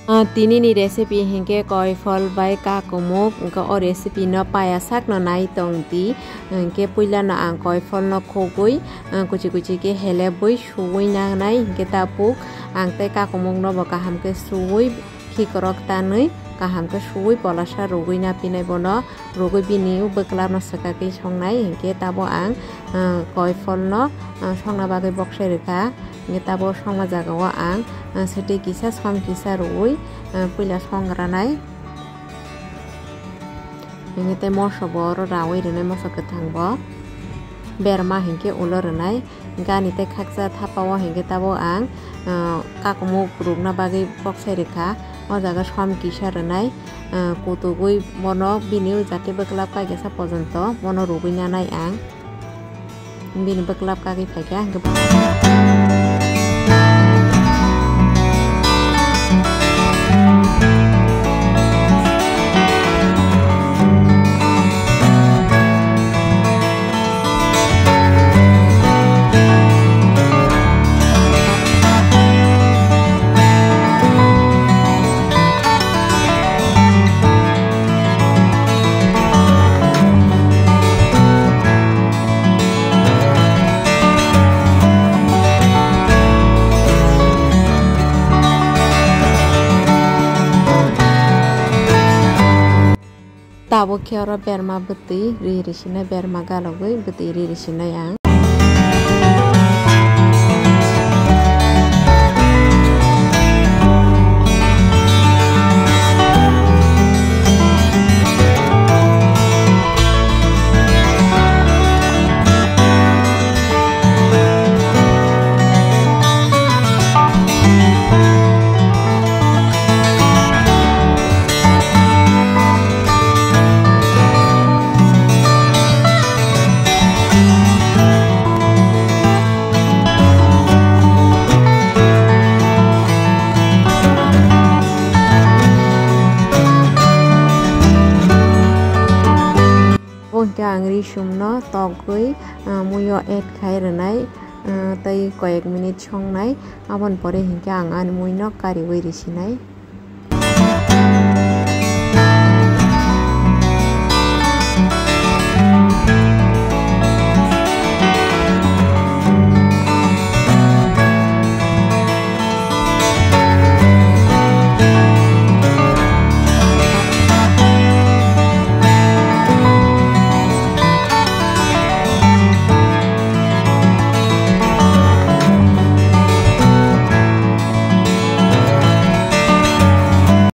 Tinini recipe hingke koi fol bai kakumuk o recipe no payasak no nai tongti hingke puila no ang koi fol no khogui kuchi kuchi ke helebui suui nang nai hingke tapuk ang tei kakumuk no bo kaham ke suui khikorok tanui kaham ke suui polasa rugui na pinai bono rugui bini beklar no sakaki songnai hingke tabo ang koi fol no songna bagai boksai reka hingke tabo songma jaga o ang sete kisa som kisa rugui puila songranai hingke tei moso bo rawi renai moso kathang bo berma hingke ulo renai gani tei khaksa thapao hingke tabo ang kakumuk rukna bagai boksai reka o jaga som kisa renai kutugui bono bini jate beklap kai gesa pojonto bono rugui nanai ang bini beklap kai phaika tabo kiora berma beti ri sina berma galogui beti ri sina yang angri sumno togui muyo add khai renai tei koyek minute songnai abon pore hingke ang ani muino kari oi risinai।